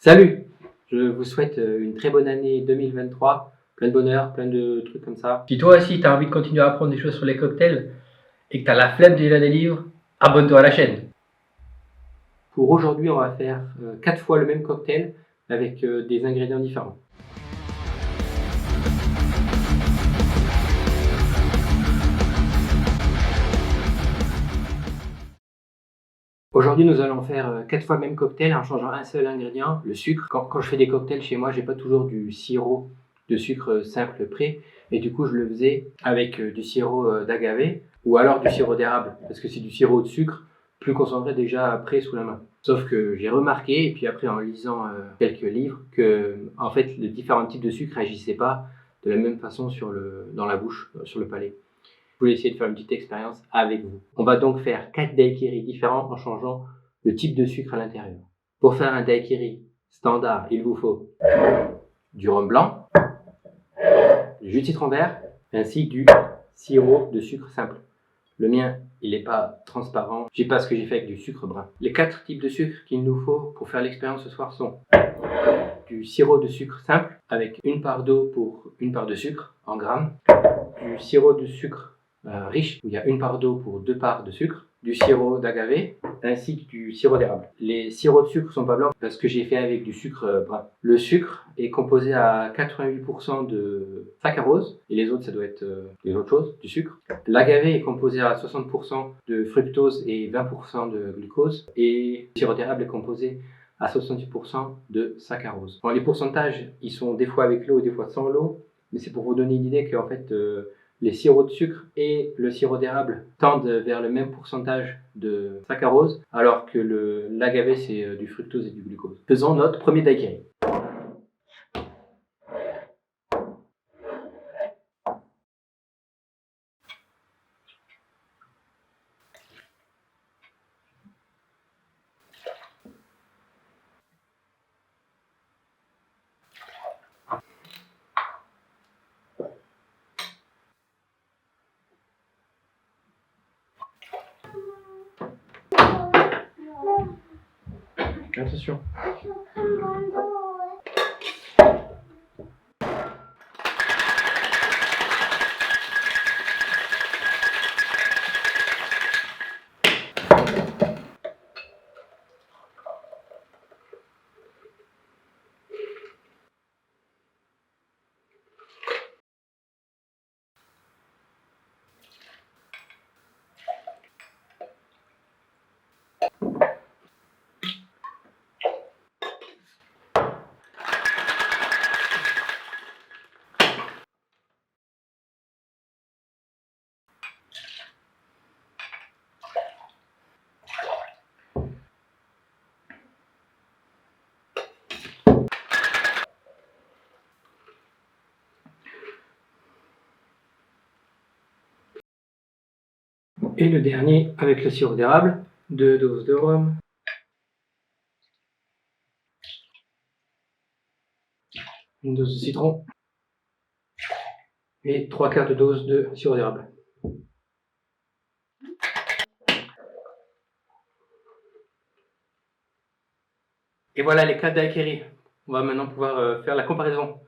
Salut! Je vous souhaite une très bonne année 2023, plein de bonheur, plein de trucs comme ça. Si toi aussi tu as envie de continuer à apprendre des choses sur les cocktails et que tu as la flemme de lire des livres, abonne-toi à la chaîne. Pour aujourd'hui, on va faire 4 fois le même cocktail avec des ingrédients différents. Aujourd'hui, nous allons faire 4 fois le même cocktail en changeant un seul ingrédient, le sucre. Quand je fais des cocktails chez moi, j'ai pas toujours du sirop de sucre simple prêt, et du coup, je le faisais avec du sirop d'agave ou alors du sirop d'érable, parce que c'est du sirop de sucre plus concentré déjà prêt sous la main. Sauf que j'ai remarqué, et puis après en lisant quelques livres, que en fait, les différents types de sucre n'agissaient pas de la même façon dans la bouche, sur le palais. Je voulais essayer de faire une petite expérience avec vous. On va donc faire 4 daiquiris différents en changeant le type de sucre à l'intérieur. Pour faire un daiquiri standard, il vous faut du rhum blanc, du jus de citron vert, ainsi que du sirop de sucre simple. Le mien, il n'est pas transparent. Je sais pas ce que j'ai fait avec du sucre brun. Les 4 types de sucre qu'il nous faut pour faire l'expérience ce soir sont du sirop de sucre simple avec une part d'eau pour une part de sucre en grammes, du sirop de sucre riche où il y a une part d'eau pour 2 parts de sucre, du sirop d'agave ainsi que du sirop d'érable. Les sirops de sucre sont pas blancs parce que j'ai fait avec du sucre brun. Le sucre est composé à 88% de saccharose et les autres ça doit être les autres choses, du sucre. L'agave est composé à 60% de fructose et 20% de glucose et le sirop d'érable est composé à 70% de saccharose. Bon, les pourcentages, ils sont des fois avec l'eau et des fois sans l'eau, mais c'est pour vous donner une idée qu'en fait, les sirops de sucre et le sirop d'érable tendent vers le même pourcentage de saccharose, alors que l'agave, c'est du fructose et du glucose. Faisons notre premier daiquiri. Attention. Et le dernier avec le sirop d'érable, 2 doses de rhum, une dose de citron et 3/4 de dose de sirop d'érable. Et voilà les 4 daiquiris. On va maintenant pouvoir faire la comparaison.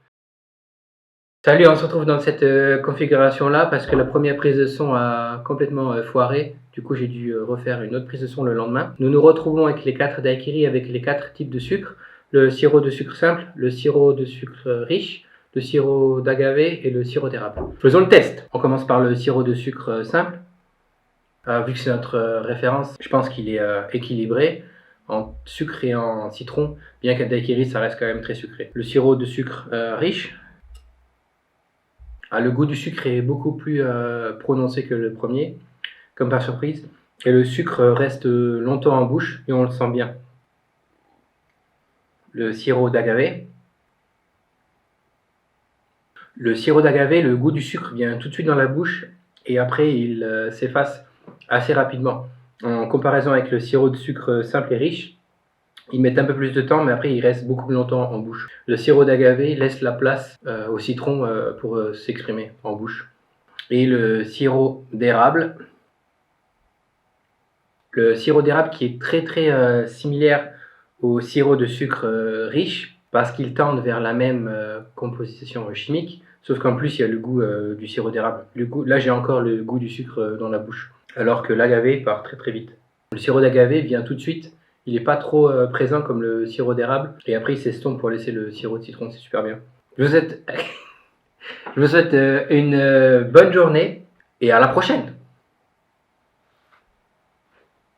Salut, on se retrouve dans cette configuration là parce que la première prise de son a complètement foiré. Du coup, j'ai dû refaire une autre prise de son le lendemain. Nous nous retrouvons avec les 4 daiquiris avec les 4 types de sucre. Le sirop de sucre simple, le sirop de sucre riche, le sirop d'agave et le sirop d'érable. Faisons le test. On commence par le sirop de sucre simple. Vu que c'est notre référence, je pense qu'il est équilibré en sucre et en citron, bien qu'un daiquiri ça reste quand même très sucré. Le sirop de sucre riche. Le goût du sucre est beaucoup plus prononcé que le premier, comme par surprise. Et le sucre reste longtemps en bouche et on le sent bien. Le sirop d'agave. Le sirop d'agave, le goût du sucre vient tout de suite dans la bouche et après il s'efface assez rapidement. En comparaison avec le sirop de sucre simple et riche, il met un peu plus de temps, mais après il reste beaucoup plus longtemps en bouche. Le sirop d'agave laisse la place au citron pour s'exprimer en bouche. Et le sirop d'érable. Le sirop d'érable qui est très similaire au sirop de sucre riche parce qu'ils tendent vers la même composition chimique, sauf qu'en plus il y a le goût du sirop d'érable. Là j'ai encore le goût du sucre dans la bouche, alors que l'agave part très très vite. Le sirop d'agave vient tout de suite, il n'est pas trop présent comme le sirop d'érable, et après il s'estompe pour laisser le sirop de citron, c'est super bien. Je vous souhaite une bonne journée et à la prochaine.